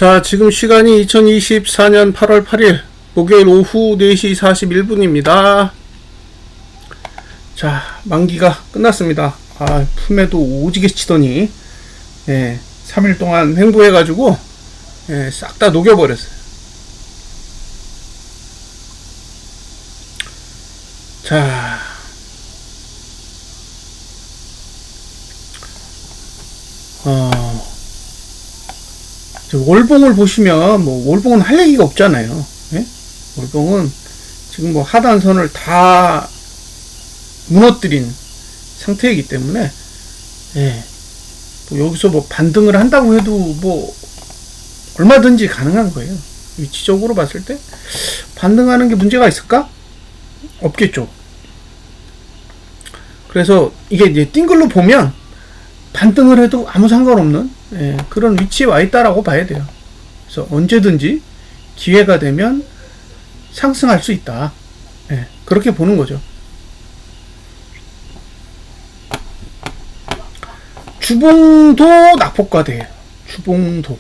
자, 지금 시간이 2024년 8월 8일 목요일 오후 4시 41분입니다. 자, 만기가 끝났습니다. 아, 품에도 오지게 치더니 3일 동안 횡보해가지고 싹 다 녹여버렸어요. 자, 월봉을 보시면 월봉은 할 얘기가 없잖아요. 예? 월봉은 지금 하단선을 다 무너뜨린 상태이기 때문에 여기서 반등을 한다고 해도 얼마든지 가능한 거예요. 위치적으로 봤을 때 반등하는 게 문제가 있을까? 없겠죠. 그래서 이게 이제 띵 글로 보면 반등을 해도 아무 상관없는 그런 위치에 와 있다라고 봐야 돼요. 그래서 언제든지 기회가 되면 상승할 수 있다. 그렇게 보는 거죠. 주봉도 낙폭과대예요. 주봉도.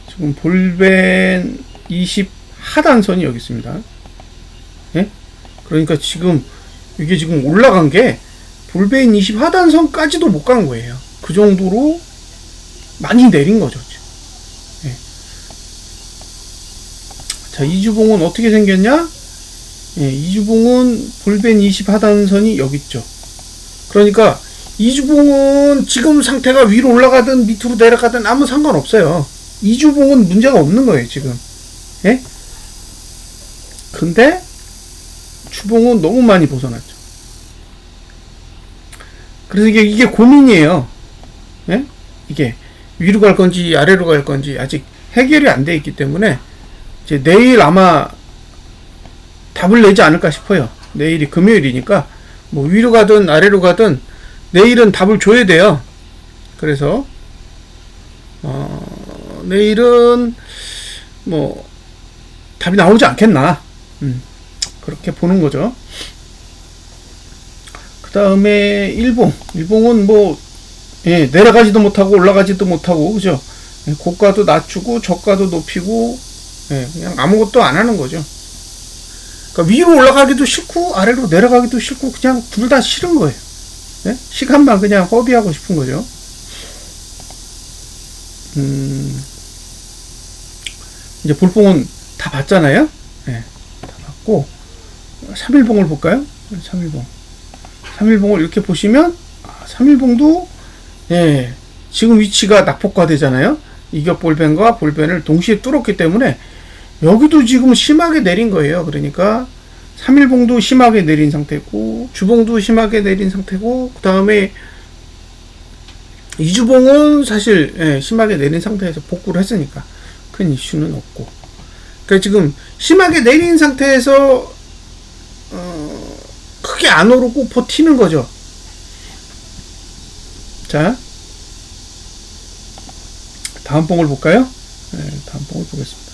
지금 볼벤 20 하단선이 여기 있습니다. 그러니까 지금 이게 지금 올라간 게 볼벤 20 하단선까지도 못 간 거예요. 그 정도로 많이 내린 거죠. 자, 이주봉은 어떻게 생겼냐? 이주봉은 볼벤 20 하단선이 여기 있죠. 그러니까 이주봉은 지금 상태가 위로 올라가든 밑으로 내려가든 아무 상관없어요. 이주봉은 문제가 없는 거예요, 지금. 근데 주봉은 너무 많이 벗어났죠. 그래서 이게 고민이에요. 이게 위로 갈 건지 아래로 갈 건지 아직 해결이 안 돼 있기 때문에 이제 내일 아마 답을 내지 않을까 싶어요. 내일이 금요일이니까 위로 가든 아래로 가든 내일은 답을 줘야 돼요. 그래서 내일은 답이 나오지 않겠나 그렇게 보는 거죠. 그 다음에 일봉은 내려가지도 못하고 올라가지도 못하고, 그죠? 고가도 낮추고 저가도 높이고 그냥 아무것도 안 하는 거죠. 그러니까 위로 올라가기도 싫고 아래로 내려가기도 싫고 그냥 둘 다 싫은 거예요. 시간만 그냥 허비하고 싶은 거죠. 이제 볼봉은 다 봤잖아요. 다 봤고 3일봉을 볼까요? 3일봉을 이렇게 보시면 3일봉도 지금 위치가 낙폭과되잖아요. 이격 볼벤과 볼벤을 동시에 뚫었기 때문에 여기도 지금 심하게 내린 거예요. 그러니까 3일봉도 심하게 내린 상태고 주봉도 심하게 내린 상태고 그 다음에 이주봉은 사실 심하게 내린 상태에서 복구를 했으니까 큰 이슈는 없고, 그러니까 지금 심하게 내린 상태에서 크게 안 오르고 버티는 거죠. 자, 다음 봉을 볼까요? 다음 봉을 보겠습니다.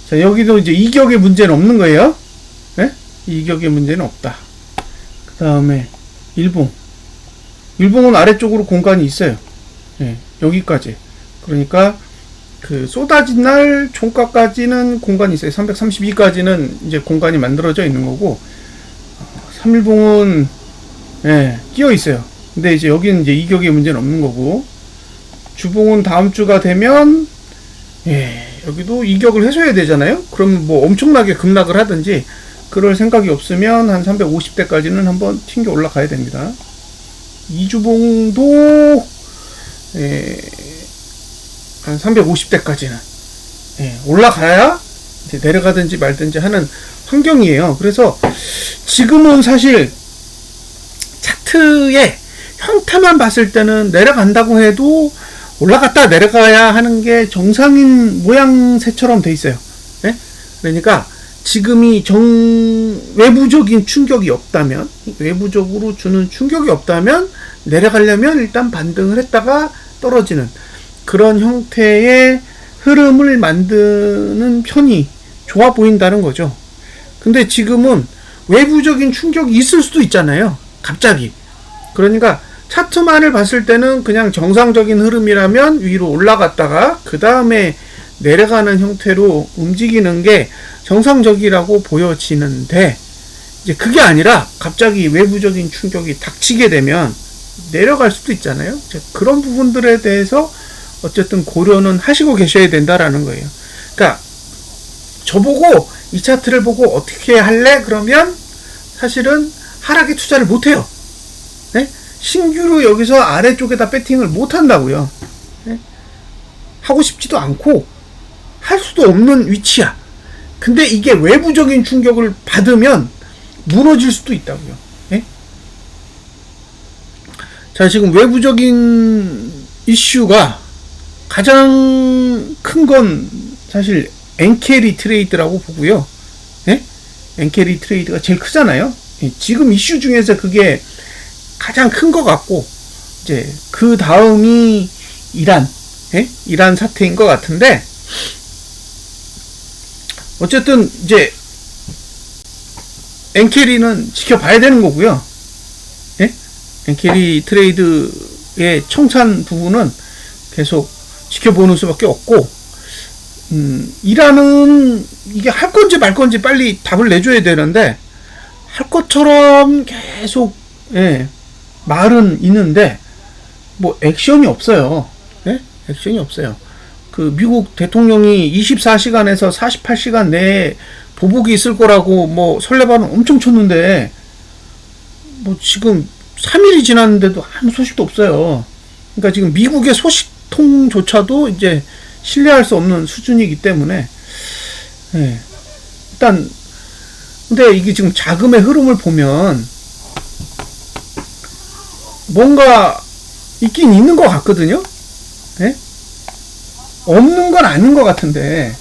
자, 여기도 이제 이격의 문제는 없는 거예요. 이격의 문제는 없다. 그 다음에 일봉은 아래쪽으로 공간이 있어요. 여기까지. 그러니까 그 쏟아진 날 종가까지는 공간이 있어요. 332까지는 이제 공간이 만들어져 있는 거고 3일봉은 끼어 있어요. 근데 이제 여기는 이제 이격의 문제는 없는 거고, 주봉은 다음 주가 되면 여기도 이격을 해줘야 되잖아요. 그럼 엄청나게 급락을 하든지 그럴 생각이 없으면 한 350대까지는 한번 튕겨 올라가야 됩니다. 이주봉도 한 350대까지는 올라가야 이제 내려가든지 말든지 하는 환경이에요. 그래서 지금은 사실 차트의 형태만 봤을 때는 내려간다고 해도 올라갔다 내려가야 하는 게 정상인 모양새처럼 돼 있어요. 그러니까 지금이 외부적인 충격이 없다면, 외부적으로 주는 충격이 없다면 내려가려면 일단 반등을 했다가 떨어지는 그런 형태의 흐름을 만드는 편이 좋아 보인다는 거죠. 근데 지금은 외부적인 충격이 있을 수도 있잖아요. 갑자기. 그러니까 차트만을 봤을 때는 그냥 정상적인 흐름이라면 위로 올라갔다가 그 다음에 내려가는 형태로 움직이는 게 정상적이라고 보여지는데, 이제 그게 아니라 갑자기 외부적인 충격이 닥치게 되면 내려갈 수도 있잖아요. 그런 부분들에 대해서 어쨌든 고려는 하시고 계셔야 된다라는 거예요. 그러니까 저보고 이 차트를 보고 어떻게 할래? 그러면 사실은 하락에 투자를 못해요. 네? 신규로 여기서 아래쪽에다 배팅을 못한다고요. 네? 하고 싶지도 않고 할 수도 없는 위치야. 근데 이게 외부적인 충격을 받으면 무너질 수도 있다고요. 네? 자, 지금 외부적인 이슈가 가장 큰 건 사실 엔캐리 트레이드라고 보고요. 네? 엔캐리 트레이드가 제일 크잖아요. 지금 이슈 중에서 그게 가장 큰 것 같고, 이제 그 다음이 이란, 이란 사태인 것 같은데, 어쨌든 이제 엔캐리는 지켜봐야 되는 거고요. 엔캐리 트레이드의 청산 부분은 계속 지켜보는 수밖에 없고, 이란은 이게 할 건지 말 건지 빨리 답을 내줘야 되는데, 할 것처럼 계속 말은 있는데 뭐 액션이 없어요. 액션이 없어요. 그 미국 대통령이 24시간에서 48시간 내에 보복이 있을 거라고 뭐 설레발은 엄청 쳤는데, 뭐 지금 3일이 지났는데도 아무 소식도 없어요. 그러니까 지금 미국의 소식통조차도 이제 신뢰할 수 없는 수준이기 때문에, 일단 근데 이게 지금 자금의 흐름을 보면 뭔가 있긴 있는 것 같거든요. 없는 건 아닌 것 같은데,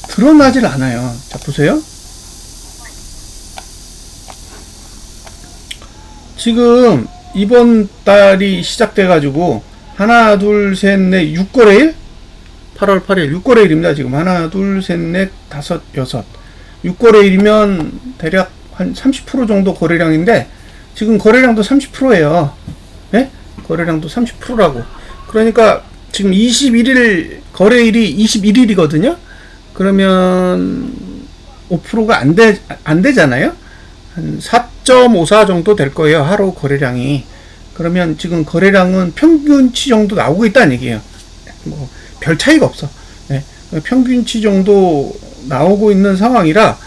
드러나질 않아요. 자, 보세요. 지금 이번 달이 시작돼가지고 하나, 둘, 셋, 넷, 6거래일? 8월 8일 6거래일입니다. 지금 하나, 둘, 셋, 넷, 다섯, 여섯. 6거래일이면 대략 한 30% 정도 거래량인데, 지금 거래량도 30%예요. 거래량도 30%라고. 그러니까 지금 21일 거래일이 21일이거든요. 그러면 5%가 안 되잖아요. 한 4.54 정도 될 거예요. 하루 거래량이. 그러면 지금 거래량은 평균치 정도 나오고 있다는 얘기예요. 뭐 별 차이가 없어. 평균치 정도 나오고 있는 상황이라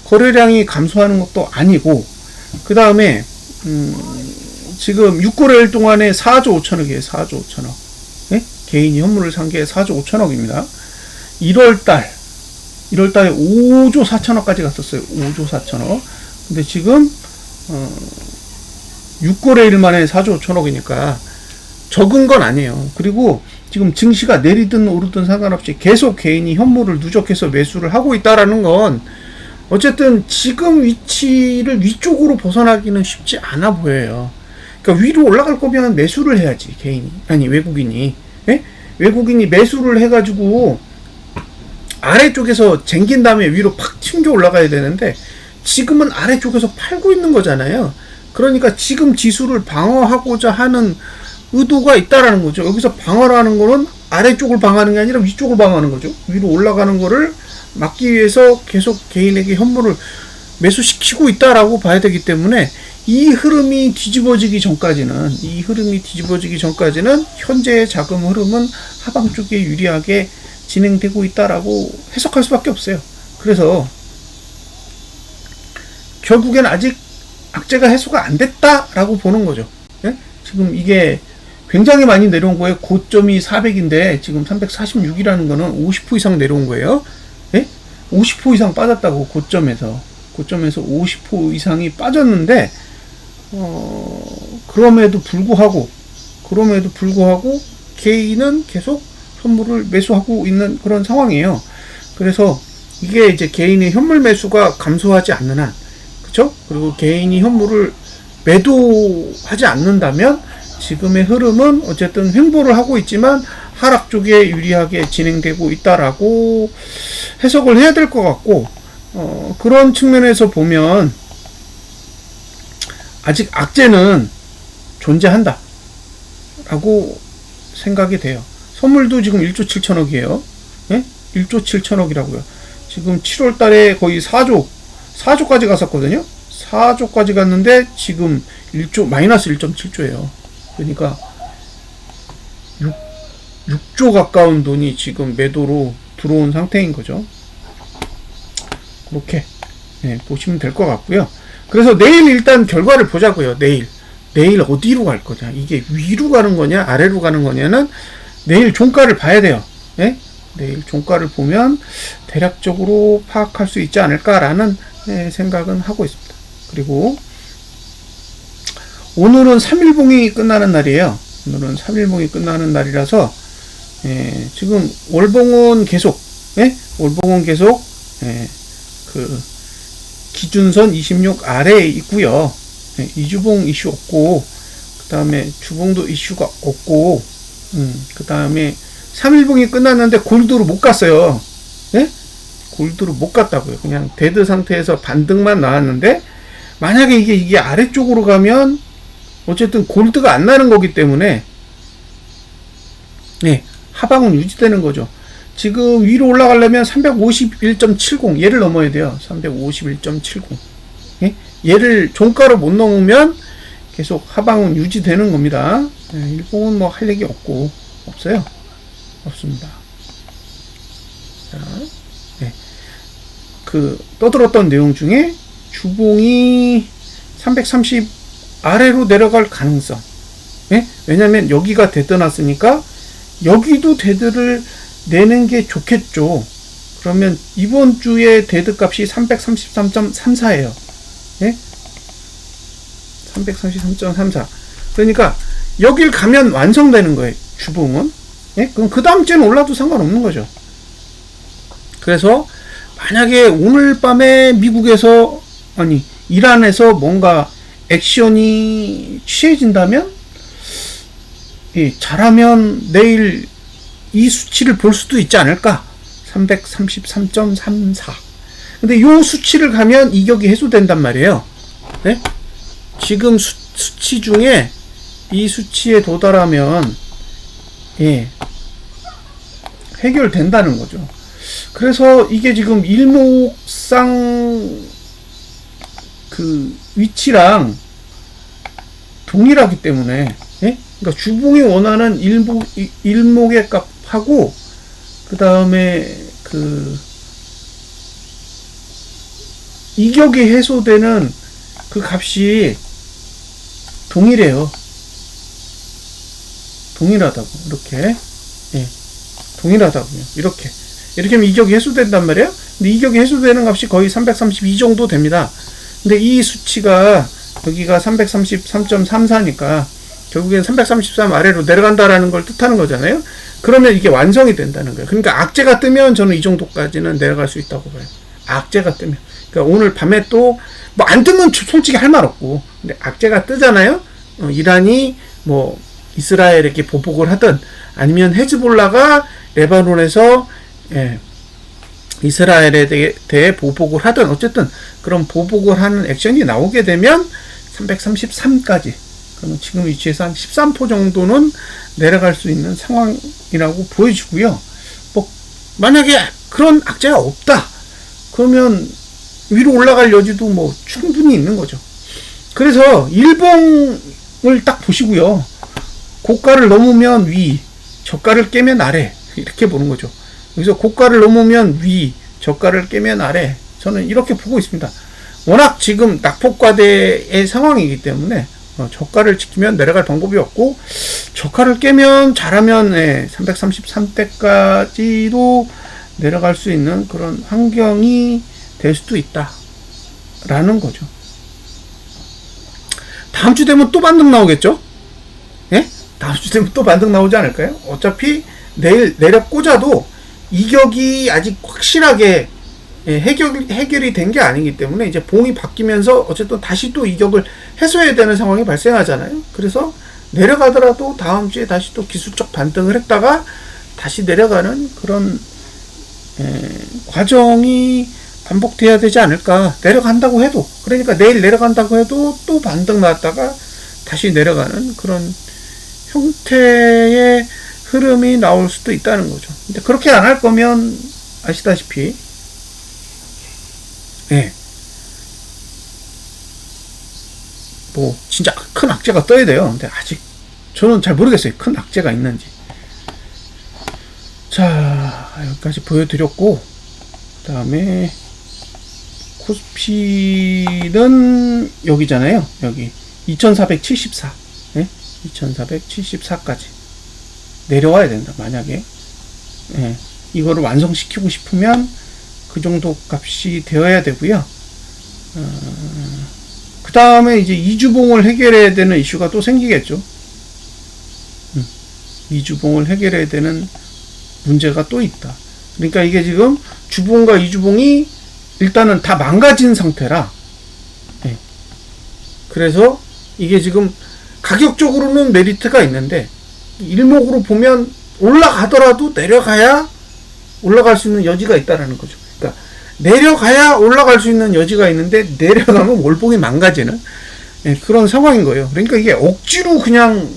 거래량이 감소하는 것도 아니고, 그 다음에 지금 6거래일 동안에 4조 5천억이에요. 4조 5천억. 개인이 현물을 산 게 4조 5천억입니다. 1월달에 5조 4천억까지 갔었어요. 5조 4천억. 근데 지금 6거래일 만에 4조 5천억이니까 적은 건 아니에요. 그리고 지금 증시가 내리든 오르든 상관없이 계속 개인이 현물을 누적해서 매수를 하고 있다라는 건 어쨌든 지금 위치를 위쪽으로 벗어나기는 쉽지 않아 보여요. 그러니까 위로 올라갈 거면 매수를 해야지, 외국인이. 외국인이 매수를 해가지고 아래쪽에서 쟁긴 다음에 위로 팍 튕겨 올라가야 되는데, 지금은 아래쪽에서 팔고 있는 거잖아요. 그러니까 지금 지수를 방어하고자 하는 의도가 있다라는 거죠. 여기서 방어라는 거는 아래쪽을 방어하는 게 아니라 위쪽을 방어하는 거죠. 위로 올라가는 거를 막기 위해서 계속 개인에게 현물을 매수시키고 있다라고 봐야 되기 때문에, 이 흐름이 뒤집어지기 전까지는 현재의 자금 흐름은 하방 쪽에 유리하게 진행되고 있다라고 해석할 수밖에 없어요. 그래서 결국엔 아직 악재가 해소가 안 됐다라고 보는 거죠. 지금 이게 굉장히 많이 내려온 거예요. 고점이 400인데 지금 346이라는 거는 50% 이상 내려온 거예요. 50% 이상 빠졌다고. 고점에서 50% 이상이 빠졌는데, 그럼에도 불구하고 개인은 계속 현물을 매수하고 있는 그런 상황이에요. 그래서 이게 이제 개인의 현물 매수가 감소하지 않는 한, 그쵸? 그리고 개인이 현물을 매도하지 않는다면 지금의 흐름은 어쨌든 횡보를 하고 있지만 하락 쪽에 유리하게 진행되고 있다라고 해석을 해야 될 것 같고, 그런 측면에서 보면 아직 악재는 존재한다 라고 생각이 돼요. 선물도 지금 1조 7천억이에요. 예? 1조 7천억이라고요. 지금 7월 달에 거의 4조까지 갔었거든요. 4조까지 갔는데 지금 1조 마이너스 1.7조예요. 그러니까 6조 가까운 돈이 지금 매도로 들어온 상태인 거죠. 그렇게 보시면 될 것 같고요. 그래서 내일 일단 결과를 보자고요. 내일 어디로 갈 거냐, 이게 위로 가는 거냐 아래로 가는 거냐는 내일 종가를 봐야 돼요. 예? 내일 종가를 보면 대략적으로 파악할 수 있지 않을까라는 생각은 하고 있습니다. 그리고 오늘은 3일봉이 끝나는 날이에요. 오늘은 3일봉이 끝나는 날이라서 지금 월봉은 계속 그 기준선 26 아래에 있고요. 이주봉 이슈 없고, 그 다음에 주봉도 이슈가 없고, 그 다음에 3일봉이 끝났는데 골드로 못 갔어요. 예? 골드로 못 갔다고요. 그냥 데드 상태에서 반등만 나왔는데, 만약에 이게 아래쪽으로 가면 어쨌든 골드가 안 나는 거기 때문에 하방은 유지되는 거죠. 지금 위로 올라가려면 351.70 얘를 넘어야 돼요. 351.70 얘를 종가로 못 넘으면 계속 하방은 유지되는 겁니다. 일봉은 뭐 할 얘기 없어요. 없습니다. 자, 그 떠들었던 내용 중에 주봉이 330 아래로 내려갈 가능성. 왜냐면 여기가 데드 났으니까 여기도 데드를 내는 게 좋겠죠. 그러면 이번 주에 데드 값이 333.34예요. 333.34. 그러니까 여길 가면 완성되는 거예요. 주봉은. 그럼 그 다음 주에는 올라도 상관없는 거죠. 그래서 만약에 오늘 밤에 미국에서 이란에서 뭔가 액션이 취해진다면 잘하면 내일 이 수치를 볼 수도 있지 않을까. 333.34. 근데 요 수치를 가면 이격이 해소된단 말이에요. 지금 수치 중에 이 수치에 도달하면 해결된다는 거죠. 그래서 이게 지금 일목상 그 위치랑 동일하기 때문에 그러니까 주봉이 원하는 일목의 값하고 그 다음에 그 이격이 해소되는 그 값이 동일해요. 동일하다고. 이렇게 동일하다고요. 이렇게 하면 이격이 해소된단 말이에요. 근데 이격이 해소되는 값이 거의 332 정도 됩니다. 근데 이 수치가 여기가 333.34니까 결국엔 333 아래로 내려간다라는 걸 뜻하는 거잖아요. 그러면 이게 완성이 된다는 거예요. 그러니까 악재가 뜨면 저는 이 정도까지는 내려갈 수 있다고 봐요. 악재가 뜨면. 그러니까 오늘 밤에 또 뭐 안 뜨면 솔직히 할 말 없고, 근데 악재가 뜨잖아요. 이란이 뭐 이스라엘에게 보복을 하든 아니면 헤즈볼라가 레바논에서 이스라엘에 대해 보복을 하든 어쨌든 그런 보복을 하는 액션이 나오게 되면 333까지, 그러면 지금 위치에서 한 13% 정도는 내려갈 수 있는 상황이라고 보여지고요. 뭐 만약에 그런 악재가 없다 그러면 위로 올라갈 여지도 뭐 충분히 있는 거죠. 그래서 일봉을 딱 보시고요. 고가를 넘으면 위, 저가를 깨면 아래, 이렇게 보는 거죠. 여기서 고가를 넘으면 위, 저가를 깨면 아래, 저는 이렇게 보고 있습니다. 워낙 지금 낙폭과대의 상황이기 때문에 저가를 지키면 내려갈 방법이 없고, 저가를 깨면 잘하면 333대까지도 내려갈 수 있는 그런 환경이 될 수도 있다 라는 거죠. 다음 주 되면 또 반등 나오겠죠? 다음 주 되면 또 반등 나오지 않을까요? 어차피 내일 내려 꽂아도 이격이 아직 확실하게 해결이 된 게 아니기 때문에 이제 봉이 바뀌면서 어쨌든 다시 또 이격을 해소해야 되는 상황이 발생하잖아요. 그래서 내려가더라도 다음 주에 다시 또 기술적 반등을 했다가 다시 내려가는 그런 과정이 반복돼야 되지 않을까. 내려간다고 해도, 그러니까 내일 내려간다고 해도 또 반등 나왔다가 다시 내려가는 그런 형태의 흐름이 나올 수도 있다는 거죠. 근데 그렇게 안 할 거면 아시다시피 예, 뭐 진짜 큰 악재가 떠야 돼요. 근데 아직 저는 잘 모르겠어요. 큰 악재가 있는지. 자, 여기까지 보여드렸고, 그 다음에 코스피는 여기잖아요. 여기 2474, 예? 2474까지 내려와야 된다. 만약에 예, 이거를 완성시키고 싶으면 그 정도 값이 되어야 되고요. 그 다음에 이제 이주봉을 해결해야 되는 이슈가 또 생기겠죠. 이주봉을 해결해야 되는 문제가 또 있다. 그러니까 이게 지금 주봉과 이주봉이 일단은 다 망가진 상태라. 네. 그래서 이게 지금 가격적으로는 메리트가 있는데 일목으로 보면 올라가더라도 내려가야 올라갈 수 있는 여지가 있다라는 거죠. 그러니까 내려가야 올라갈 수 있는 여지가 있는데 내려가면 월봉이 망가지는 네, 그런 상황인 거예요. 그러니까 이게 억지로 그냥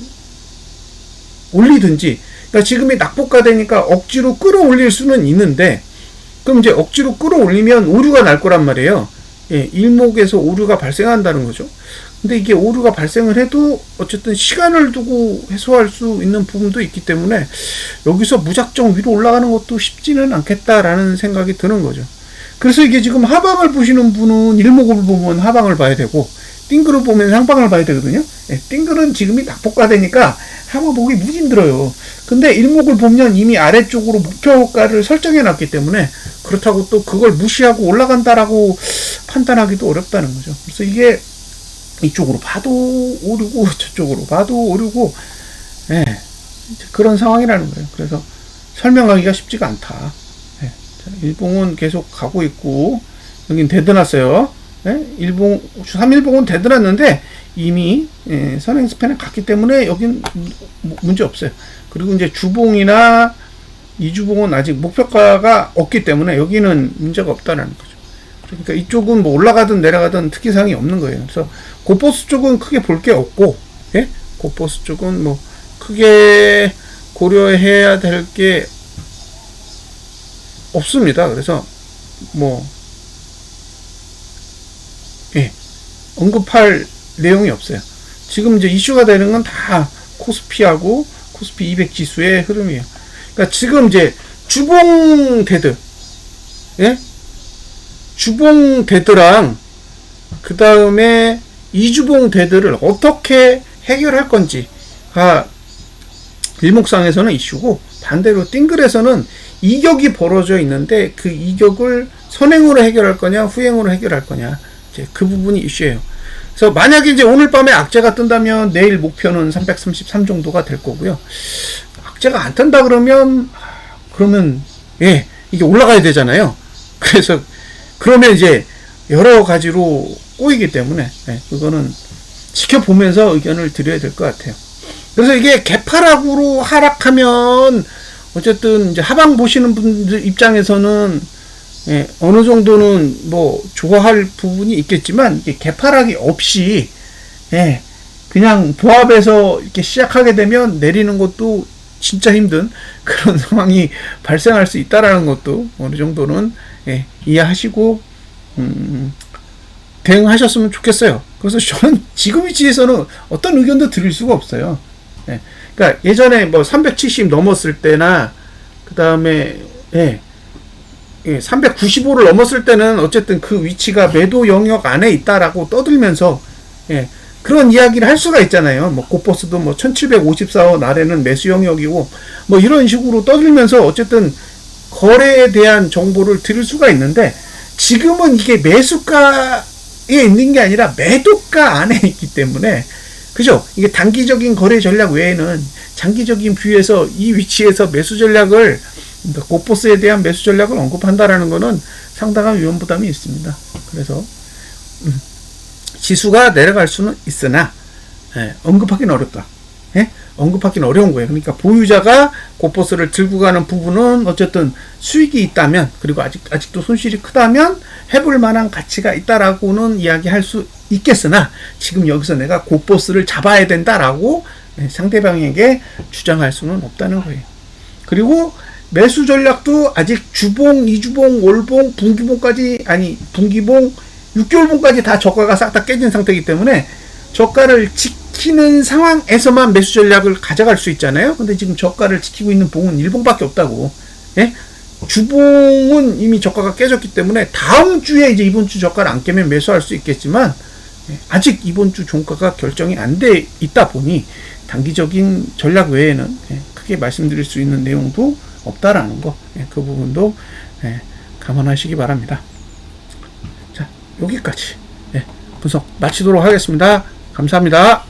올리든지, 그러니까 지금이 낙폭가 되니까 억지로 끌어올릴 수는 있는데, 그럼 이제 억지로 끌어올리면 오류가 날 거란 말이에요. 예, 일목에서 오류가 발생한다는 거죠. 근데 이게 오류가 발생을 해도 어쨌든 시간을 두고 해소할 수 있는 부분도 있기 때문에 여기서 무작정 위로 올라가는 것도 쉽지는 않겠다라는 생각이 드는 거죠. 그래서 이게 지금 하방을 보시는 분은 일목을 보면 하방을 봐야 되고, 띵글을 보면 상방을 봐야 되거든요. 예, 띵글은 지금이 낙폭가 되니까 하방 보기 무지 힘들어요. 근데 일목을 보면 이미 아래쪽으로 목표가를 설정해 놨기 때문에 그렇다고 또 그걸 무시하고 올라간다라고 판단하기도 어렵다는 거죠. 그래서 이게 이쪽으로 봐도 오르고 저쪽으로 봐도 오르고, 예, 그런 상황이라는 거예요. 그래서 설명하기가 쉽지가 않다. 예, 자, 일봉은 계속 가고 있고, 여긴 데드났어요. 예, 일봉 3일봉은 데드났는데 이미 예, 선행 스팬에 갔기 때문에 여긴 문제 없어요. 그리고 이제 주봉이나 이주봉은 아직 목표가가 없기 때문에 여기는 문제가 없다는 거죠. 그러니까 이쪽은 뭐 올라가든 내려가든 특이사항이 없는 거예요. 그래서 고포스 쪽은 크게 볼 게 없고, 예? 고포스 쪽은 뭐 크게 고려해야 될 게 없습니다. 그래서 뭐 예, 언급할 내용이 없어요. 지금 이제 이슈가 되는 건 다 코스피하고 코스피 200 지수의 흐름이에요. 그러니까 지금 이제 주봉 데드, 예? 주봉 데드랑 그 다음에 이주봉 데드를 어떻게 해결할 건지가 일목상에서는 이슈고, 반대로 띵글에서는 이격이 벌어져 있는데 그 이격을 선행으로 해결할 거냐 후행으로 해결할 거냐, 이제 그 부분이 이슈예요. 그래서 만약에 이제 오늘 밤에 악재가 뜬다면 내일 목표는 333 정도가 될 거고요. 악재가 안 뜬다 그러면 예, 이게 올라가야 되잖아요. 그래서 그러면 이제 여러 가지로 꼬이기 때문에 예, 그거는 지켜보면서 의견을 드려야 될 것 같아요. 그래서 이게 개파락으로 하락하면 어쨌든 이제 하방 보시는 분들 입장에서는 예, 어느 정도는 뭐 좋아할 부분이 있겠지만, 이게 개파락이 없이 예, 그냥 보합에서 이렇게 시작하게 되면 내리는 것도 진짜 힘든 그런 상황이 발생할 수 있다라는 것도 어느 정도는 예, 이해하시고 대응하셨으면 좋겠어요. 그래서 저는 지금 위치에서는 어떤 의견도 드릴 수가 없어요. 예, 그러니까 예전에 뭐 370 넘었을 때나 그 다음에 예, 395를 넘었을 때는 어쨌든 그 위치가 매도 영역 안에 있다라고 떠들면서 예, 그런 이야기를 할 수가 있잖아요. 뭐 고포스도 뭐 1754원 아래는 매수 영역이고 뭐 이런 식으로 떠들면서 어쨌든 거래에 대한 정보를 드릴 수가 있는데, 지금은 이게 매수가에 있는 게 아니라 매도가 안에 있기 때문에, 그죠? 이게 단기적인 거래 전략 외에는 장기적인 뷰에서 이 위치에서 매수 전략을, 그러니까 고포스에 대한 매수 전략을 언급한다라는 것은 상당한 위험 부담이 있습니다. 그래서 지수가 내려갈 수는 있으나 예, 언급하기는 어렵다. 예? 언급하기는 어려운 거예요. 그러니까 보유자가 고버스를 들고 가는 부분은 어쨌든 수익이 있다면, 그리고 아직도 손실이 크다면 해볼 만한 가치가 있다라고는 이야기할 수 있겠으나, 지금 여기서 내가 고버스를 잡아야 된다라고 상대방에게 주장할 수는 없다는 거예요. 그리고 매수 전략도 아직 주봉, 2주봉, 월봉, 분기봉까지, 아니 분기봉, 6개월봉까지 다 저가가 싹 다 깨진 상태이기 때문에 저가를 지키는 상황에서만 매수 전략을 가져갈 수 있잖아요. 근데 지금 저가를 지키고 있는 봉은 1봉밖에 없다고. 예? 주봉은 이미 저가가 깨졌기 때문에 다음 주에 이제 이번 주 저가를 안 깨면 매수할 수 있겠지만, 아직 이번 주 종가가 결정이 안 돼 있다 보니 단기적인 전략 외에는 크게 말씀드릴 수 있는 내용도 없다라는 거, 그 부분도 감안하시기 바랍니다. 자, 여기까지 분석 마치도록 하겠습니다. 감사합니다.